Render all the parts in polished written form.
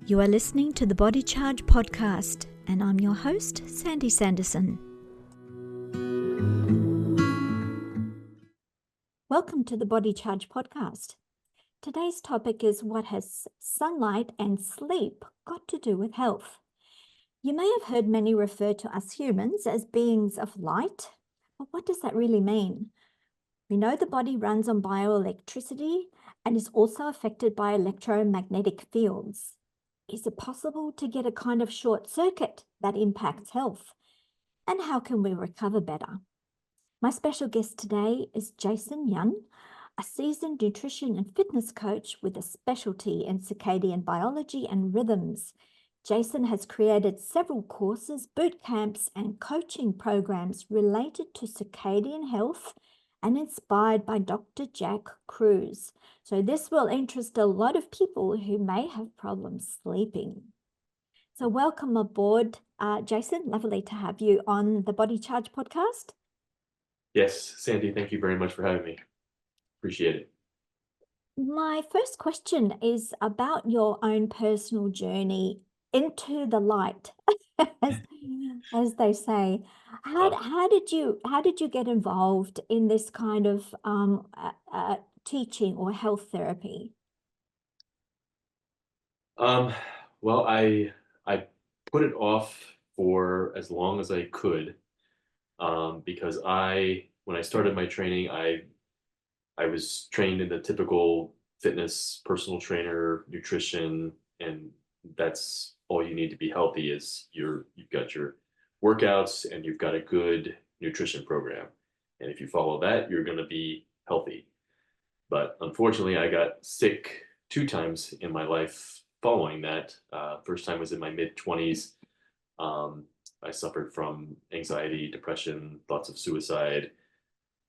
You are listening to the Body Charge podcast, and I'm your host, Sandy Sanderson. Welcome to the Body Charge podcast. Today's topic is what has sunlight and sleep got to do with health? You may have heard many refer to us humans as beings of light, but what does that really mean? We know the body runs on bioelectricity and is also affected by electro-magnetic fields. Is it possible to get a kind of short circuit that impacts health? And how can we recover better? My special guest today is Jason Yun, a seasoned nutrition and fitness coach with a specialty in circadian biology and rhythms. Jason has created several courses, boot camps, and coaching programs related to circadian health and inspired by Dr. Jack Kruse. So this will interest a lot of people who may have problems sleeping. So welcome aboard, Jason. Lovely to have you on the Body Charge podcast. Yes, Sandy, thank you very much for having me. Appreciate it. My first question is about your own personal journey into the light, as they say. How did you get involved in this kind of teaching or health therapy? Well, I put it off for as long as I could, because when I started my training, I was trained in the typical fitness, personal trainer, nutrition, and that's all you need to be healthy is you've got your workouts and you've got a good nutrition program. And if you follow that, you're going to be healthy. But unfortunately, I got sick 2 times in my life following that. First time was in my mid-20s. I suffered from anxiety, depression, thoughts of suicide.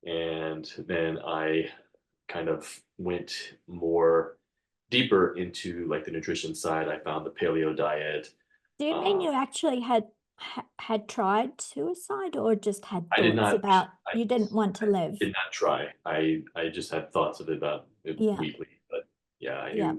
And then I kind of went more deeper into like the nutrition side. I found the paleo diet. Do you mean you actually had tried suicide, or just had I did thoughts not. about you didn't want to live? Did not try. I just had thoughts of it about it Yeah. weekly. But yeah, I Yeah.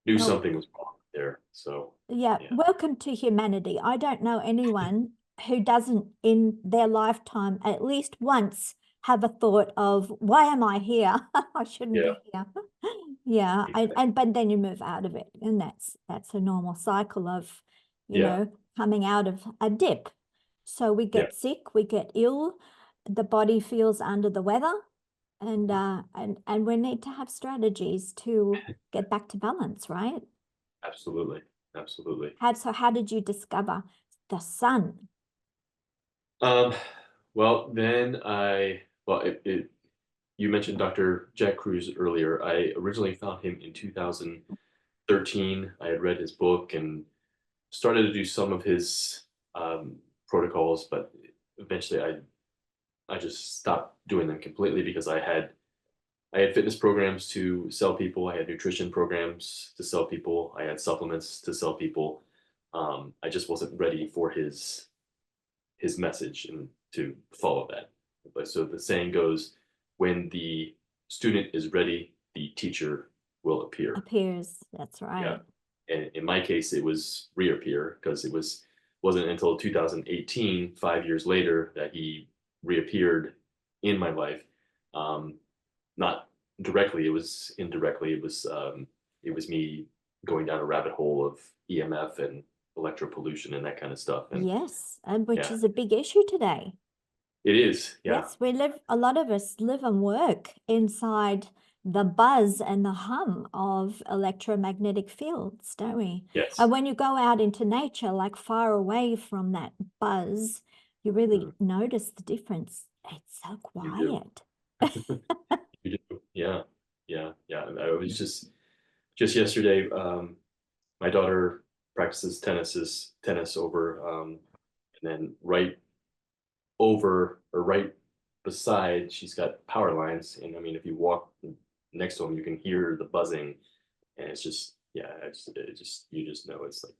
knew Well, something was wrong there. So yeah. Welcome to humanity. I don't know anyone who doesn't in their lifetime at least once have a thought of, why am I here? I shouldn't yeah, be here. Yeah. exactly. But then you move out of it, and that's a normal cycle of, Yeah, coming out of a dip. So we yeah, get sick, we get ill, the body feels under the weather, and we need to have strategies to get back to balance, right? absolutely, absolutely. How did you discover the sun? Um, well, then you mentioned Dr. Jack Kruse earlier. I originally found him in 2013. I had read his book and started to do some of his protocols, but eventually I just stopped doing them completely because I had fitness programs to sell people. I had nutrition programs to sell people. I had supplements to sell people. I just wasn't ready for his message and to follow that. But so the saying goes, when the student is ready, the teacher will appear. Appears, that's right. Yeah. And in my case, it was reappear because wasn't until 2018, 5 years later, that he reappeared in my life. Not directly, it was indirectly. It was me going down a rabbit hole of EMF and electro pollution and that kind of stuff. And Yes, and which yeah, is a big issue today. it is. Yeah. Yes, a lot of us live and work inside the buzz and the hum of electromagnetic fields, don't we? Yes. And when you go out into nature, like far away from that buzz, you really notice the difference. It's so You do. quiet. You do. Yeah. Yeah. Yeah. And I was just yesterday, my daughter practices tennis over, and then right over or right beside, she's got power lines. And I mean, if you walk next to them, you can hear the buzzing, and it's just, yeah, you just know it's like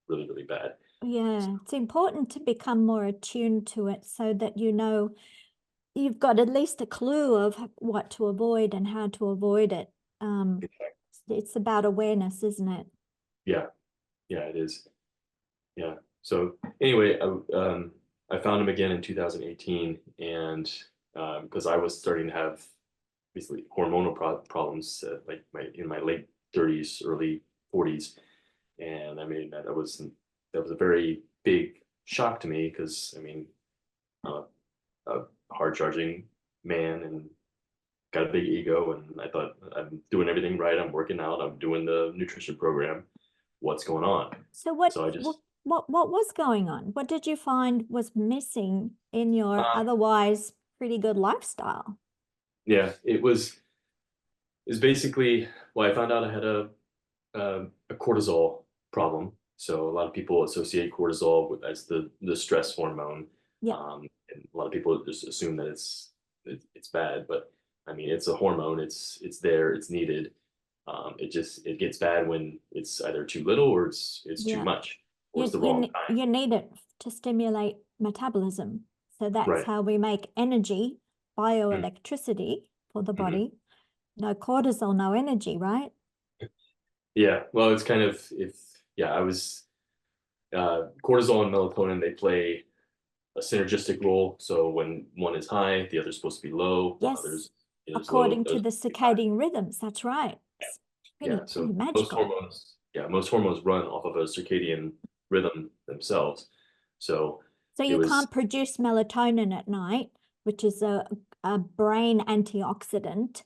really, really bad. Yeah, it's important to become more attuned to it so that you've got at least a clue of what to avoid and how to avoid it. It's about awareness, isn't it? Yeah. Yeah, it is. Yeah. So anyway, I found him again in 2018, and because I was starting to have basically hormonal problems, like in my late 30s, early 40s, and I mean that was a very big shock to me because I mean I'm a hard charging man and got a big ego, and I thought I'm doing everything right. I'm working out. I'm doing the nutrition program. What's going on? So what So I what just what what was going on? What did you find was missing in your uh, otherwise pretty good lifestyle? yeah, it was basically, well, I found out I had a cortisol problem. So a lot of people associate cortisol with as the stress hormone, Yeah, and a lot of people just assume that it's bad, but I mean it's a hormone. It's there. It's needed. It gets bad when it's either too little or it's too yeah. much or it's You the you wrong ne- time. you need it to stimulate metabolism. So that's Right. how we make energy, Mm. bioelectricity for the Mhm. body. No cortisol, no energy, right? Yeah. Well, it's kind of if yeah, I was cortisol and melatonin, they play a synergistic role. So when one is high, the other's supposed to be low. Yes, There's low, according to there's the high. circadian rhythms. That's right. It's Yeah. pretty So magical. most hormones run off of a circadian rhythm themselves. So So it you was can't produce melatonin at night, which is a brain antioxidant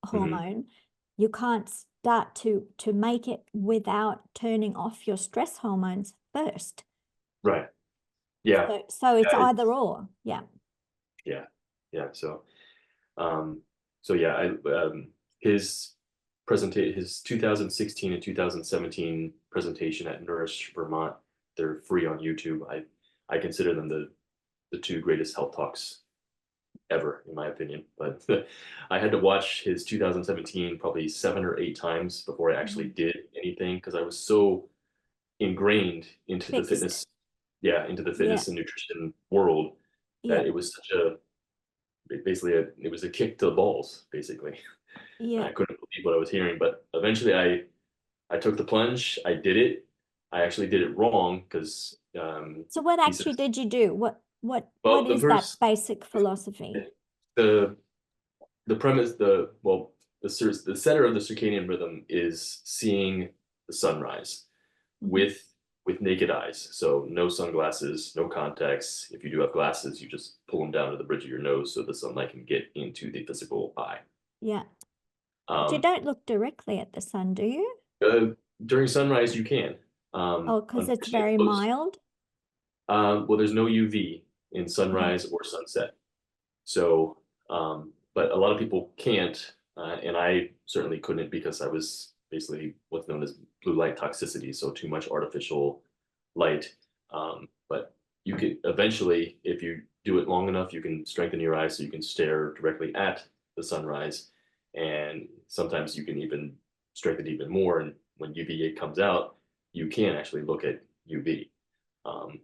mhm, hormone. You can't start to make it without turning off your stress hormones first. right. Yeah. So it's Yeah. either or. Yeah. Yeah. Yeah. Um, so yeah, his his 2016 and 2017 presentation at Nourish Vermont, they're free on YouTube. I consider them the two greatest health talks ever, in my opinion. But I had to watch his 2017 probably 7 or 8 times before I actually Mhm. did anything because I was so ingrained into the Fixed. fitness, yeah, into the Yeah. fitness and nutrition world Yeah. that it was such a basically it was a kick to the balls, basically. Yeah. I couldn't believe what I was hearing, but eventually I took the plunge. I did it. I actually did it wrong because So what he actually says, did you do? What well, the is that verse, basic philosophy? the the premise, the center of the circadian rhythm is seeing the sunrise Mhm. with naked eyes. So no sunglasses, no contacts. If you do have glasses, you just pull them down to the bridge of your nose so the sunlight can get into the physical eye. Yeah. But you Um, don't look directly at the sun, do you? uh, During sunrise, you can. Oh, because it's Unfortunately, very mild. well, there's no UV in Uh-huh. sunrise or sunset. So, but a lot of people can't, and I certainly couldn't because I was basically what's known as blue light toxicity, so too much artificial light. But you can eventually, if you do it long enough, you can strengthen your eyes so you can stare directly at the sunrise, and sometimes you can even strengthen even more. And when UVA comes out, you can actually look at UV.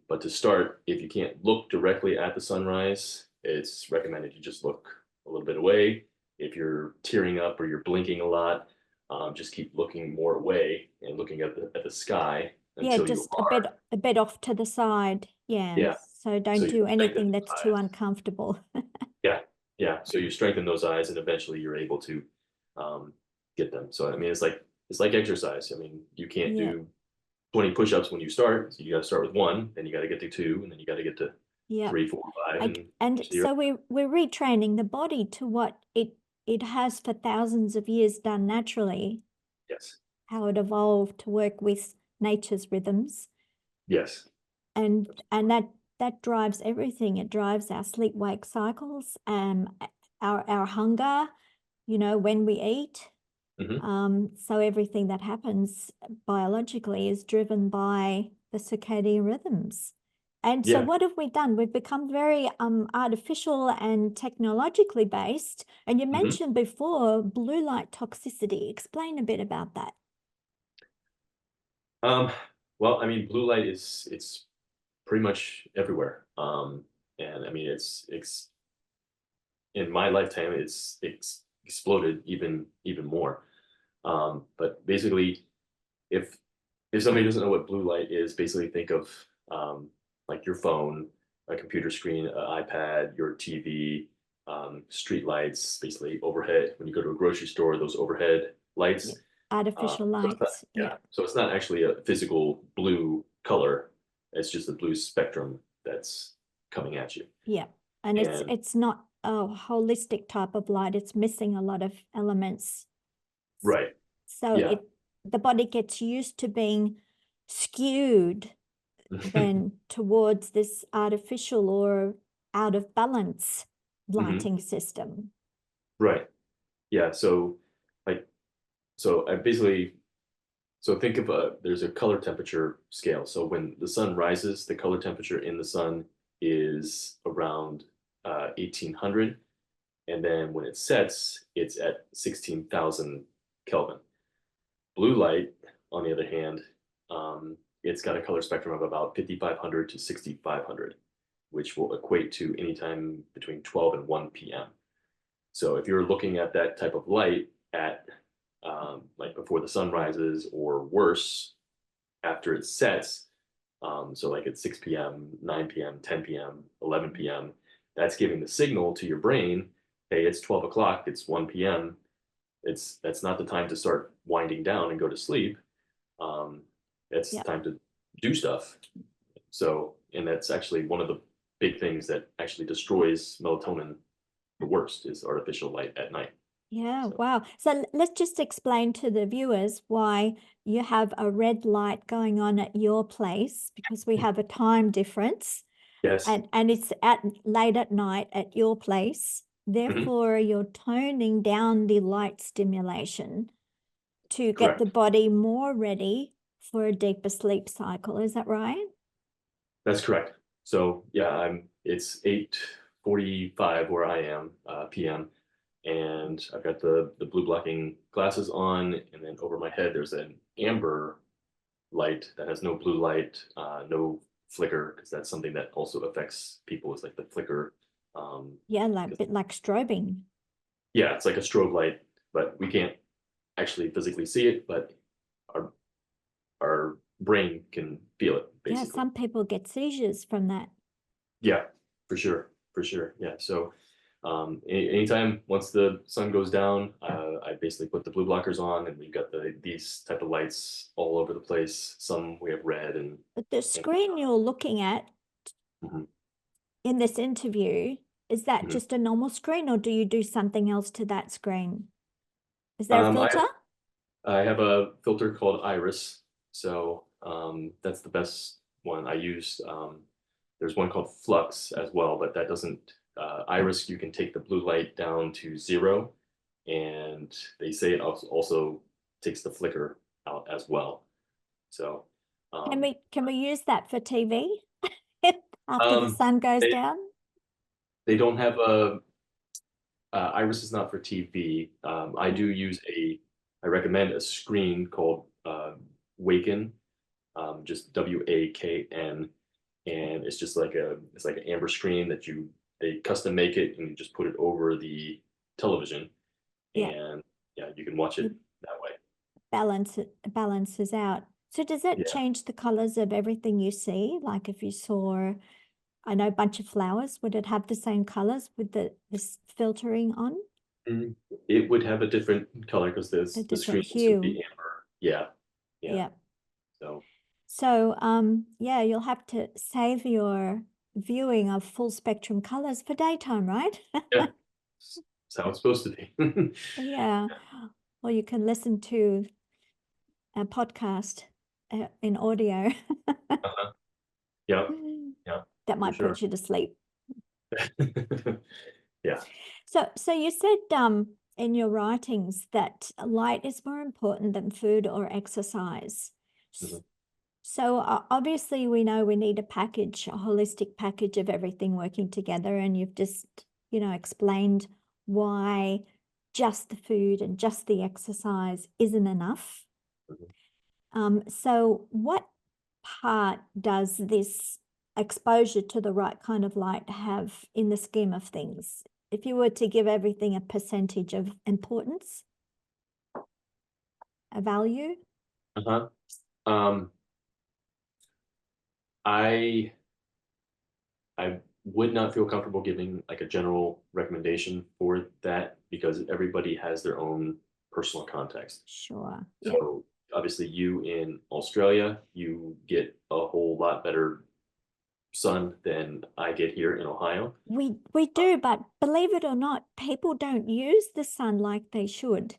But to start, if you can't look directly at the sunrise, it's recommended you just look a little bit away. If you're tearing up or you're blinking a lot, just keep looking more away and looking at the sky Yeah, until you just are, a bit off to the side. Yeah. yeah. So So don't you do strengthen anything those that's too eyes. uncomfortable. Yeah, yeah. So you strengthen those eyes, and eventually you're able to um, get them. So I mean, it's like exercise. I mean, you can't Yeah. do 20 push-ups when you start. So you got to start with one, then you got to get to two, and then you got to get to Yeah. 3, 4, 5, and And eventually you're so we're retraining the body to what it has for thousands of years done naturally, yes, how it evolved to work with nature's rhythms. yes, And that drives everything. It drives our sleep wake cycles, our hunger, when we eat. hmm So everything that happens biologically is driven by the circadian rhythms. And so yeah. what have we done? We've become very artificial and technologically based. And you hmm mentioned before blue light toxicity. Explain a bit about that. Um, well, I mean, blue light it's pretty much everywhere. And I mean, it's in my lifetime, it's exploded even more. But basically, if if somebody doesn't know what blue light is, basically think of like your phone, a computer screen, an iPad, your TV, street lights, basically overhead. When you go to a grocery store, those overhead Yeah. lights. Artificial So it's not, lights. yeah. Yeah. So it's not actually a physical blue color. It's just a blue spectrum that's coming at you. Yeah. And And it's not a holistic type of light. It's missing a lot of elements. right, So yeah. the body gets used to being skewed then towards this artificial or out of balance Mhm. lighting system. Right. Yeah. So like, so I basically, so think of there's a color temperature scale. So when the sun rises, the color temperature in the sun is around 1800. And then when it sets, it's at 16,000 Kelvin. Blue light, on the other hand, it's got a color spectrum of about 5,500 to 6,500, which will equate to anytime between 12 and 1 p.m. So if you're looking at that type of light at like before the sun rises or worse after it sets, so like at 6 p.m., 9 p.m., 10 p.m., 11 p.m., that's giving the signal to your brain, hey, it's 12 o'clock, it's 1 p.m. That's not the time to start winding down and go to sleep. It's Yeah. time to do stuff. So, and that's actually one of the big things that actually destroys melatonin the worst is artificial light at night. Yeah, So, wow. So let's just explain to the viewers why you have a red light going on at your place, because we have a time difference yes. and it's at late at night at your place. Mhm. Therefore, you're toning down the light stimulation to get the Correct. body more ready for a deeper sleep cycle. Is that right? That's correct. So yeah, it's 8:45 where I am, PM, and I've got the blue blocking glasses on, and then over my head there's an amber light that has no blue light, no flicker, because that's something that also affects people is like the flicker. Yeah, like a 'Cause- bit like strobing. yeah, it's like a strobe light, but we can't actually physically see it, but our our brain can feel it Yeah, basically. some people get seizures from that. Yeah, for sure, for sure. Yeah. So anytime once the sun goes down, I basically put the blue blockers on, and we've got these type of lights all over the place. Some we have red But the and screen you're looking at mhm, in this interview, is that mhm. just a normal screen or do you do something else to that screen? Is there a I filter? I have a filter called Iris, so that's the best one I use. There's one called Flux as well, but that doesn't. Iris, you can take the blue light down to 0, and they say it also takes the flicker out as well. So, um, Can we use that for TV after the um, sun goes they down? they don't have a Iris is not for TV. I Mm. do use I recommend a screen called Waken, just WAKN, and it's just like it's like an amber screen that they custom make it and you just put it over the television, Yeah, and yeah, you can watch it it that way. balances out. So does that Yeah. change the colors of everything you see? Like if you saw, I know, a bunch of flowers, would it have the same colors with this filtering on? Mhm. It would have a different color because A the different screen is going to hue. be amber. Yeah. Yeah. Yeah. So So, yeah, you'll have to save your viewing of full spectrum colors for daytime, right? yeah, that's how it's supposed to be. Yeah. Or you can listen to a podcast in audio. Uh-huh. Yeah. Yeah. That For might sure. put you to sleep. Yeah. So you said in your writings that light is more important than food or exercise. Mhm. So obviously we know we need a package, a holistic package of everything working together. And you've just, explained why just the food and just the exercise isn't enough. Mhm. So what part does this exposure to the right kind of light have in the scheme of things? If you were to give everything a percentage of importance, a value? Uh-huh. Um, I would not feel comfortable giving like a general recommendation for that because everybody has their own personal context. Sure. Yeah. So obviously you in Australia, you get a whole lot better sun than I get here in Ohio. We do, but believe it or not, people don't use the sun like they should.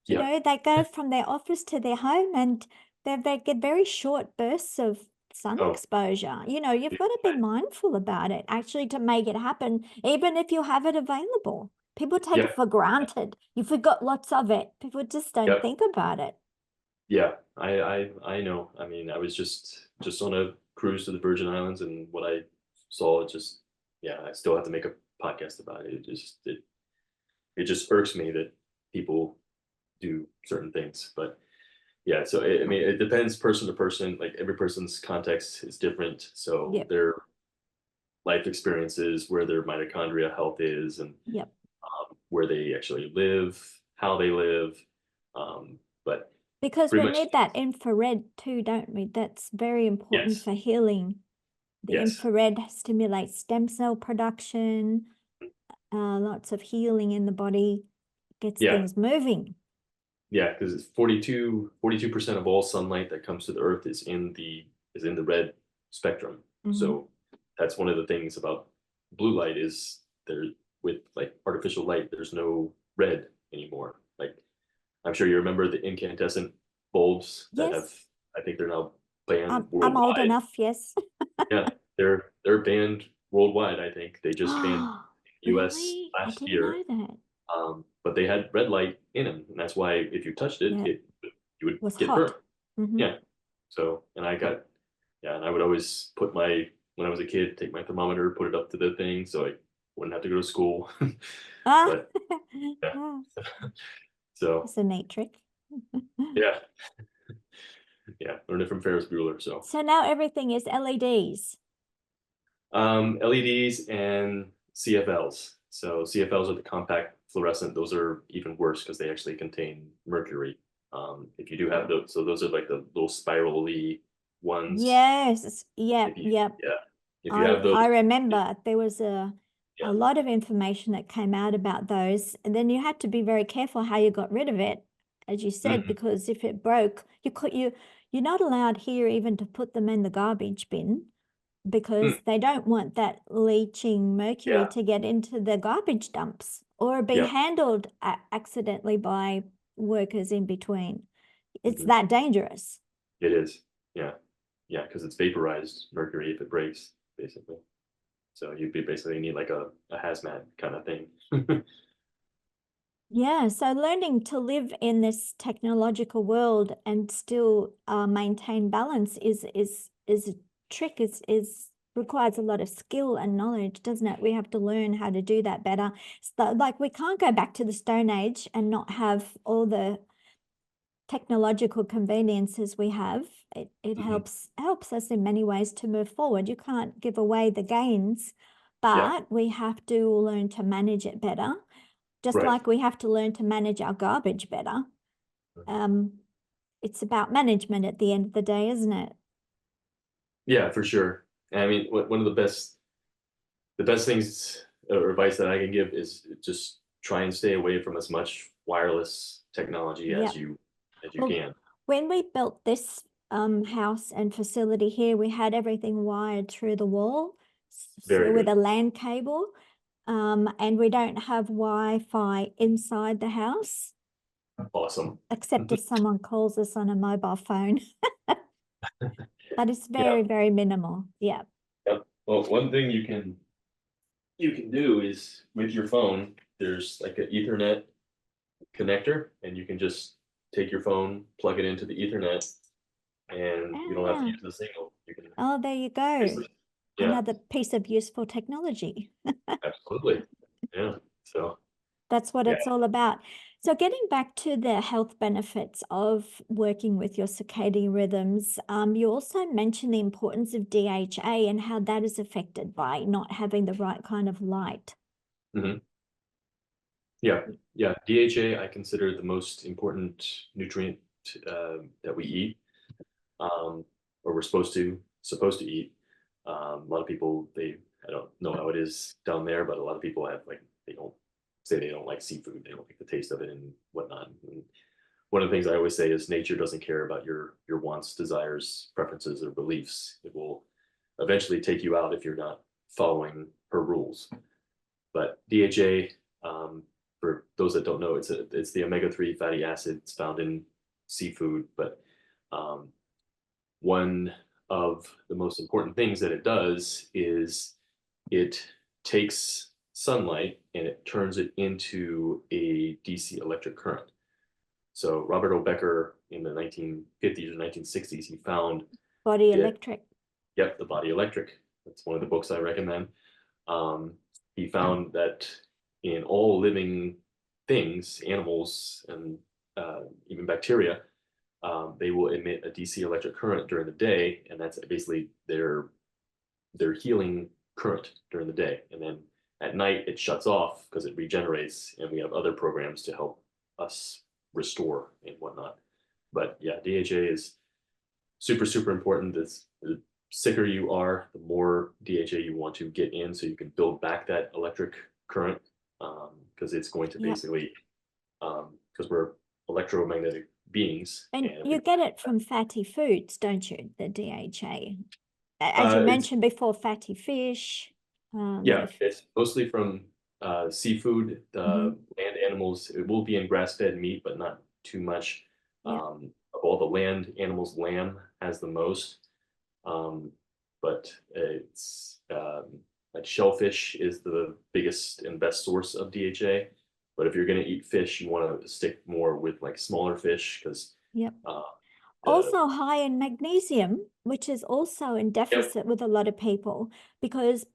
You Yeah. know, they go from their office to their home and they get very short bursts of sun Oh, exposure. You know, you've yeah. got to be mindful about it actually to make it happen, even if you have it available. People take it Yeah. for granted. You forgot lots of it. People just don't Yeah. think about it. Yeah. I know. I mean, I was just on a cruise to the Virgin Islands, and what I saw, it just, yeah, I still have to make a podcast about it. It just irks me that people do certain things. But yeah, so I mean, it depends person to person. Like every person's context is different, so Yep. their life experiences, where their mitochondria health is, and Yep. where they actually live, how they live. But Because pretty we much, need that infrared too, don't we? That's very important yes, for healing. The yes, infrared stimulates stem cell production, lots of healing in the body, gets yeah, things moving. yeah, because it's 42% of all sunlight that comes to the earth is in the red spectrum. Mm-hmm. So that's one of the things about blue light is there, with like artificial light, there's no red anymore. Like I'm sure you remember the incandescent bulbs that have, Yes, I think they're now banned I'm old worldwide. enough, yes. Yeah, they're banned worldwide, I think. They just banned Oh, US really? I last didn't year. know that. But they had red light in them, and that's why if you touched it, Yeah, you would was get hot. burnt. Mm-hmm. Yeah. So, and I got, yeah, and I would always put when I was a kid, take my thermometer, put it up to the thing so I wouldn't have to go to school. Ah, But yeah, ah, so that's a neat trick. yeah, yeah, learned it from Ferris Bueller. So, So now everything is LEDs. LEDs and CFLs. So CFLs are the compact fluorescent. Those are even worse because they actually contain mercury. If you do have those, so those are like the little spirally ones. Yes, yep, If you, yep. yeah, if you have those, I remember there was yeah, a lot of information that came out about those, and then you had to be very careful how you got rid of it, as you said, mhm, because if it broke, you're not allowed here even to put them in the garbage bin because mm, they don't want that leaching mercury yeah, to get into the garbage dumps or be yeah, handled accidentally by workers in between. It's mhm, that dangerous. it is, yeah, yeah, because it's vaporized mercury if it breaks, basically. So you'd be basically need like a hazmat kind of thing. Yeah, so learning to live in this technological world and still maintain balance is a trick, is requires a lot of skill and knowledge, doesn't it? We have to learn how to do that better. So, like we can't go back to the Stone Age and not have all the technological conveniences we have. It Mhm, helps us in many ways to move forward. You can't give away the gains, yeah, but we have to learn to manage it better, just right. like we have to learn to manage our garbage better. Um, it's about management at the end of the day, isn't it? Yeah, for sure. And I mean, one of the best things or advice that I can give is just try and stay away from as much wireless technology Yep. as you Well, can. when we built this house and facility here, we had everything wired through the wall, so Very with good. a LAN cable, and we don't have Wi-Fi inside the house, Awesome. except if someone calls us on a mobile phone. But it's Yeah. very, very minimal. Yeah. Yep. Well, one thing you can do is with your phone, there's like an Ethernet connector, and you can just take your phone, plug it into the Ethernet, and you don't have to Ah, use the signal. You can oh, there you go. basically, yeah, Another piece of useful technology. absolutely. Yeah. So, That's what yeah. it's all about. So getting back to the health benefits of working with your circadian rhythms, you also mentioned the importance of DHA and how that is affected by not having the right kind of light. Mhm. Yeah, yeah. DHA I consider the most important nutrient that we eat. or we're supposed to eat. A lot of people, I don't know how it is down there, but a lot of people have like, they don't like seafood, they don't like the taste of it and whatnot. And one of the things I always say is nature doesn't care about your wants, desires, preferences, or beliefs. It will eventually take you out if you're not following her rules. But DHA, for those that don't know, it's the omega-3 fatty acids found in seafood. But one of the most important things that it does is it takes sunlight and it turns it into a DC electric current. So Robert O. Becker in the 1950s or 1960s, he found Body electric. Yep, the body electric. That's one of the books I recommend. He found that in all living things, animals, and even bacteria, they will emit a DC electric current during the day, and that's basically their healing current during the day. And then at night it shuts off because it regenerates, and we have other programs to help us restore and whatnot. But yeah, DHA is super, super important. The sicker you are, the more DHA you want to get in so you can build back that electric current, because it's going to basically, because we're electromagnetic beings. And you get it from fatty foods, don't you, the DHA? As you mentioned before, fatty fish. Yeah, it's mostly from seafood, land animals. It will be in grass-fed meat, but not too much. Of all the land animals, lamb has the most. But it's like shellfish is the biggest and best source of DHA. But if you're going to eat fish, you want to stick more with like smaller fish because also high in magnesium, which is also in deficit with a lot of people because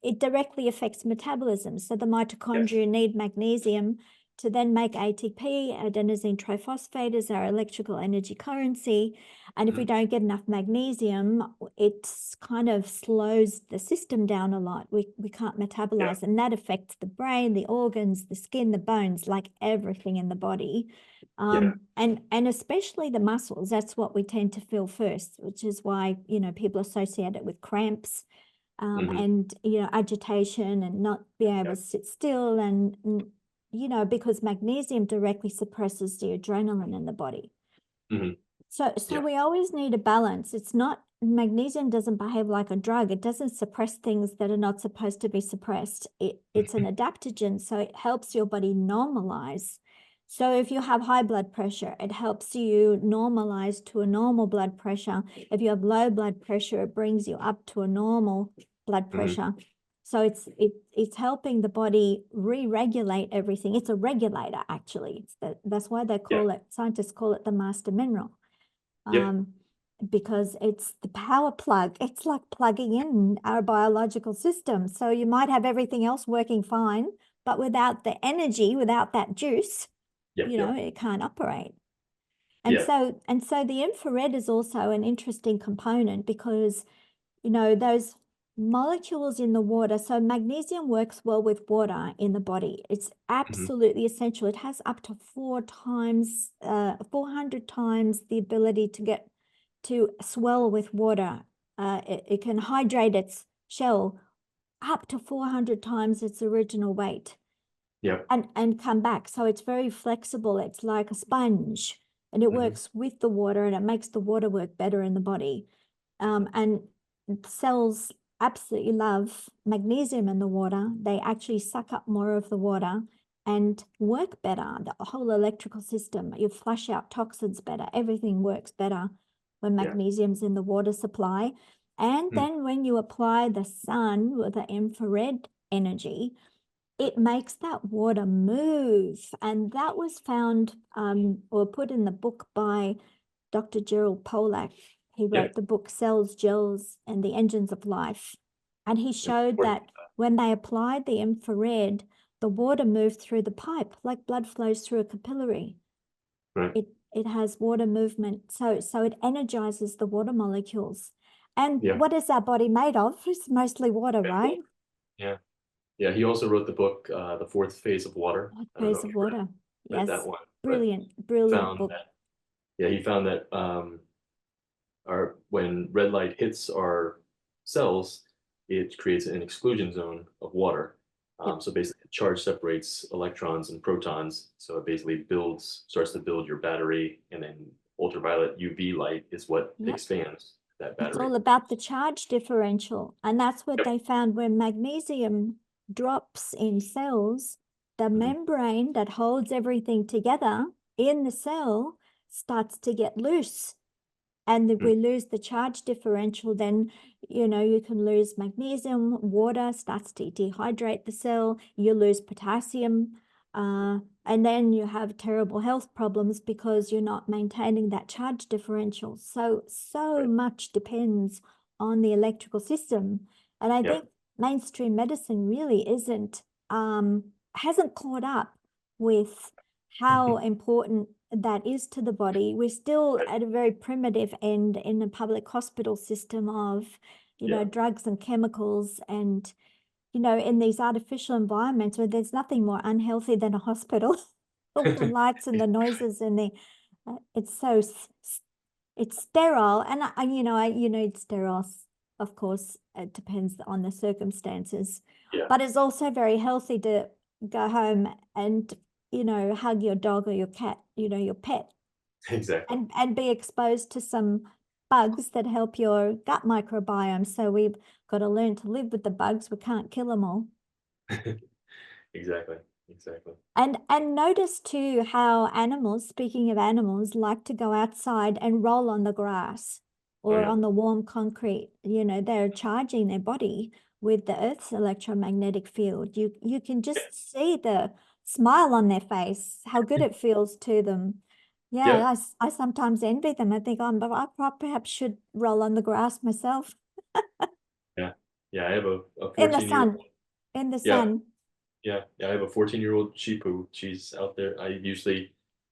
it directly affects metabolism. So the mitochondria need magnesium to then make ATP. Adenosine triphosphate is our electrical energy currency. And if we don't get enough magnesium, it kind of slows the system down a lot. We can't metabolize, and that affects the brain, the organs, the skin, the bones, like everything in the body. And especially the muscles. That's what we tend to feel first, which is why, people associate it with cramps. And, agitation and not being able to sit still and because magnesium directly suppresses the adrenaline in the body. So we always need a balance. It's not, magnesium doesn't behave like a drug. It doesn't suppress things that are not supposed to be suppressed. It's an adaptogen, so it helps your body normalize. So if you have high blood pressure, it helps you normalize to a normal blood pressure. If you have low blood pressure, it brings you up to a normal blood pressure. So it's helping the body re-regulate everything. It's a regulator, actually. That's why they call it, scientists call it the master mineral. Because it's the power plug. It's like plugging in our biological system. So you might have everything else working fine, but without the energy, without that juice, it can't operate. And so the infrared is also an interesting component because, those molecules in the water, so magnesium works well with water in the body. It's absolutely essential. It has up to 400 times the ability to swell with water. It can hydrate its shell up to 400 times its original weight. And come back. So it's very flexible. It's like a sponge, and it works with the water, and it makes the water work better in the body. And cells absolutely love magnesium in the water. They actually suck up more of the water and work better. The whole electrical system, you flush out toxins better. Everything works better when magnesium's in the water supply. And then when you apply the sun with the infrared energy, it makes that water move. And that was found or put in the book by Dr. Gerald Pollack. He wrote the book Cells, Gels, and the Engines of Life. And he showed that when they applied the infrared, the water moved through the pipe like blood flows through a capillary. It has water movement. So it energizes the water molecules. And what is our body made of? It's mostly water, right? Yeah, he also wrote the book, The Fourth Phase of Water. Phase of Water. Yes, that one. Brilliant book. He found that when red light hits our cells, it creates an exclusion zone of water. Yep. So basically, charge separates electrons and protons. So it basically starts to build your battery, and then ultraviolet UV light is what Yep. expands that It's battery. all about the charge differential. And that's what Yep. they found when magnesium drops in cells, the membrane that holds everything together in the cell starts to get loose. And if we lose the charge differential, then, you can lose magnesium, water starts to dehydrate the cell, you lose potassium, and then you have terrible health problems because you're not maintaining that charge differential. So Right. much depends on the electrical system. And I Yep. think mainstream medicine really hasn't caught up with how important that is to the body. We're still Right. at a very primitive end in the public hospital system of, Yeah. drugs and chemicals and, in these artificial environments where there's nothing more unhealthy than a hospital. All the lights and the noises and it's so, it's sterile. And it's sterile, of course, it depends on the circumstances. Yeah. But it's also very healthy to go home and hug your dog or your cat, your pet, Exactly. and be exposed to some bugs that help your gut microbiome. So we've got to learn to live with the bugs. We can't kill them all. Exactly. Exactly. And notice too how animals, speaking of animals, like to go outside and roll on the grass Oh or yeah. on the warm concrete. They're charging their body with the Earth's electromagnetic field. You can Yeah. just see the smile on their face, how good it feels to them. Yeah, Yep. I sometimes envy them. I think, but I perhaps should roll on the grass myself Yeah. Yeah. I have a in the 14-year-old. sun, in the Yeah. sun. Yeah. Yeah. I have a 14-year-old sheep who she's out there.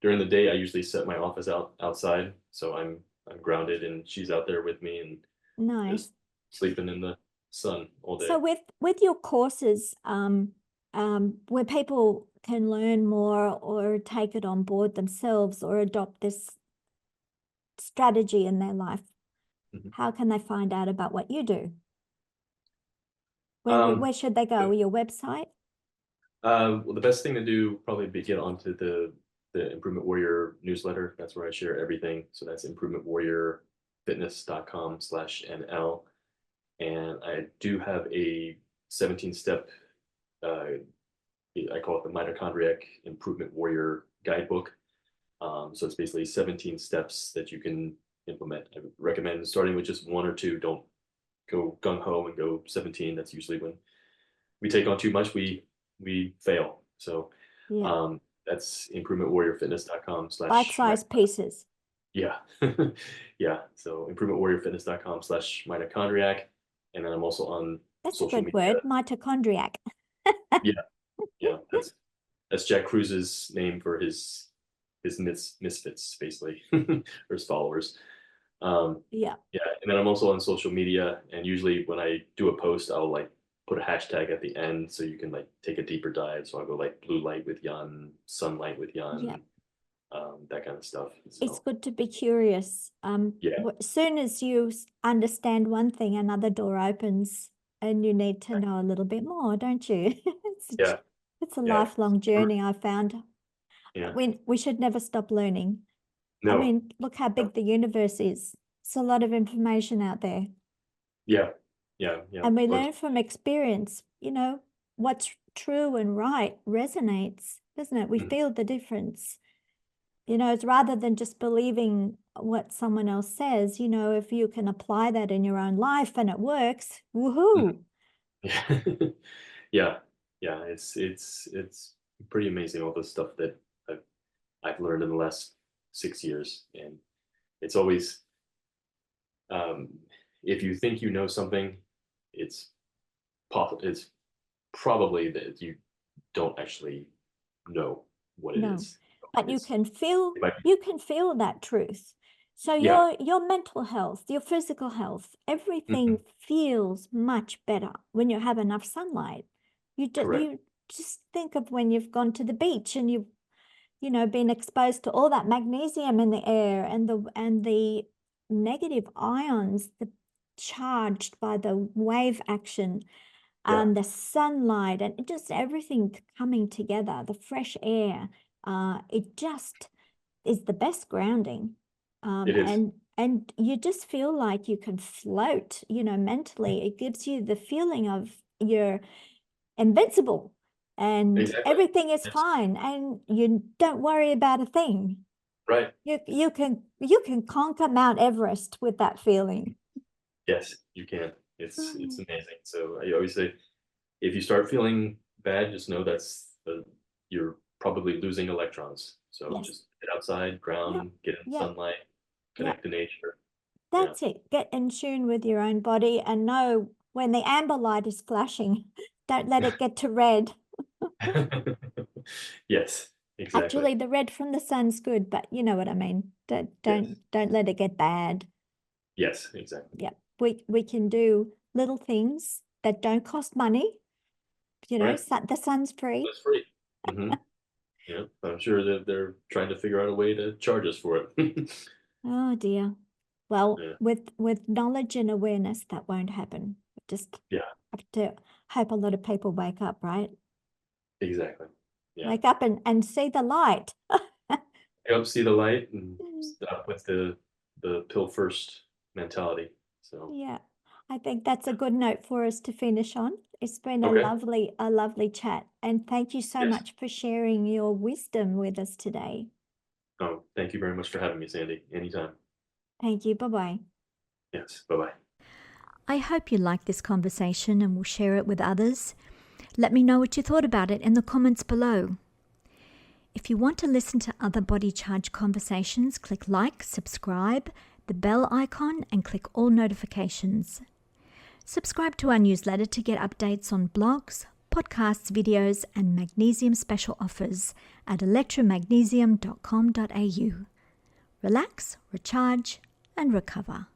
During the day, I usually set my office outside. So I'm grounded and she's out there with me and Nice. just sleeping in the sun all So day. with your courses, where people can learn more or take it on board themselves or adopt this strategy in their life, Mhm. how can they find out about what you do? Um, Where should they go? Your website? well, the best thing to do probably be get onto the Improvement Warrior newsletter. That's where I share everything. So that's improvementwarriorfitness.com/NL. And I do have a 17-step, I call it the Mitochondriac Improvement Warrior Guidebook. So it's basically 17 steps that you can implement. I would recommend starting with just one or two. Don't go gung ho and go 17. That's usually when we take on too much, we fail. So Yeah, that's improvementwarriorfitness.com slash bite-sized pieces. yeah. Yeah. So improvementwarriorfitness.com slash mitochondriac. And then I'm also on That's a social good media. word, mitochondriac. Yeah. Yeah. That's Jack Kruse's name for his misfits, basically, or his followers. Yeah. Yeah, and then I'm also on social media, and usually when I do a post, I'll like put a hashtag at the end so you can like take a deeper dive. So I'll go like blue light with Jan, sunlight with Yeah. Jan, that kind of stuff. It's So good to be curious. yeah, As soon as you understand one thing, another door opens and you need to know a little bit more, don't you? yeah, It's a yeah, lifelong journey, I found. yeah. We should never stop learning. I No, mean, look how no. big the universe is. It's a lot of information out there. Yeah, yeah, yeah. And we Well, learn from experience, what's true and right resonates, doesn't it? We mhm, feel the difference. It's rather than just believing what someone else says, if you can apply that in your own life and it works, mhm. woohoo. Yeah, yeah, yeah. It's pretty amazing all the stuff that I've I've learned in the last 6 years, and it's always um, if you think you know something, it's it's probably that you don't actually know what it No, is. but It's it might be, you can feel that truth. So yeah, your mental health, your physical health, everything mhm, feels much better when you have enough sunlight. correct. You just think of when you've gone to the beach and you've been exposed to all that magnesium in the air and the negative ions, charged by the wave action, Yeah. the sunlight, and just everything coming together, the fresh air. It just is the best grounding. It is. And you just feel like you can float, mentally. It gives you the feeling of you're invincible and Exactly. everything is Yes. fine and you don't worry about a thing. Right. You can conquer Mount Everest with that feeling. Yes, you can. It's amazing. So I always say, if you start feeling bad, just know you're probably losing electrons. So Yes. just get outside, ground, get in sunlight, connect to nature. That's it. Get in tune with your own body and know when the amber light is flashing, don't let it get to red. Yes, exactly. Actually, the red from the sun's good, but you know what I mean. Don't let it get bad. Yes, exactly. Yeah, we can do little things that don't cost money. Right. The sun's free. That's free. Yeah, I'm sure that they're trying to figure out a way to charge us for it. Oh dear. Well, Yeah. with knowledge and awareness, that won't happen. Just have to hope a lot of people wake up, right? Exactly. Yeah. Wake up and see the light. Help see the light and stop with the pill first mentality. So Yeah, I think that's a good note for us to finish on. It's been okay. a lovely chat, and thank you so Yes. much for sharing your wisdom with us today. Oh, thank you very much for having me, Sandy. Anytime. Thank you. Bye-bye. Yes. Bye-bye. I hope you liked this conversation and will share it with others. Let me know what you thought about it in the comments below. If you want to listen to other Body Charge conversations, click like, subscribe, the bell icon, and click all notifications. Subscribe to our newsletter to get updates on blogs, podcasts, videos, and magnesium special offers at electro-magnesium.com.au. Relax, recharge, and recover.